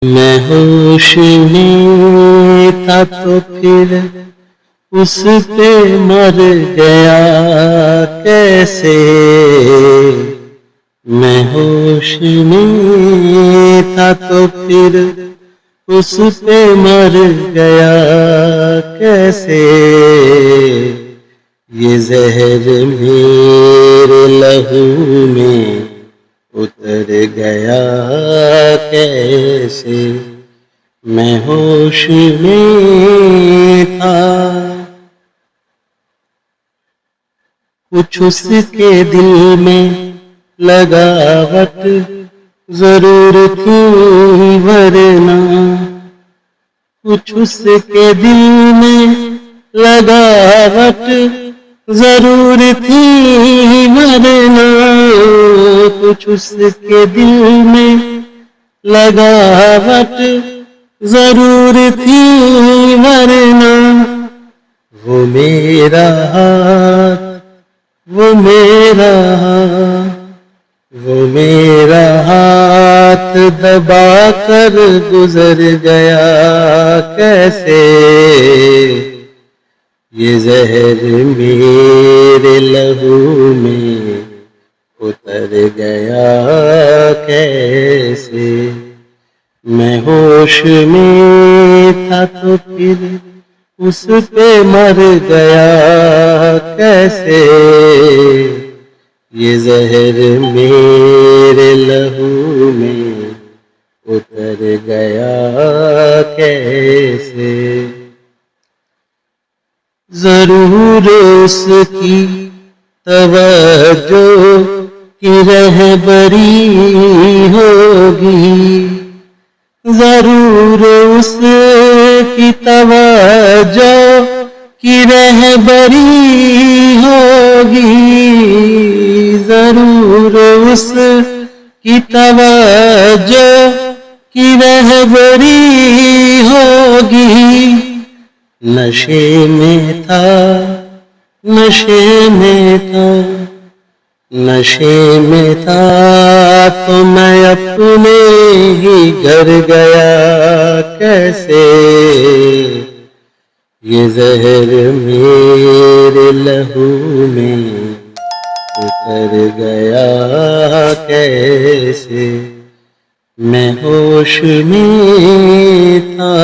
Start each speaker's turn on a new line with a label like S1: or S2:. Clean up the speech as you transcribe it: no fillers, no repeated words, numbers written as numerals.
S1: मैं होश में था तो फिर उस पे मर गया कैसे। मैं होश में था तो फिर उस पे मर गया कैसे। ये जहर मेरे लहू में उतर गया कैसे। मैं होश में था, कुछ उसके दिल में लगावट जरूर थी वरना। कुछ उसके दिल में लगावट जरूर थी वरना। कुछ उसके दिल में लगावट जरूर थी वरना। वो मेरा हाथ, वो मेरा हाथ, वो मेरा हाथ दबा कर गुजर गया कैसे। ये जहर मेरे लहू में उतर गया कैसे। मैं होश में था तो फिर उस पे मर गया कैसे। ये जहर मेरे लहू में उतर गया कैसे। जरूर उसकी तवज्जो की रहबरी होगी। जरूर उसकी तवज्जो की रहबरी होगी। जरूर उसकी तवज्जो की रहबरी होगी। नशे में था, नशे में था, नशे में था तो मैं अपने ही घर गया कैसे। ये जहर मेरे लहू में उतर गया कैसे। मैं होश में था।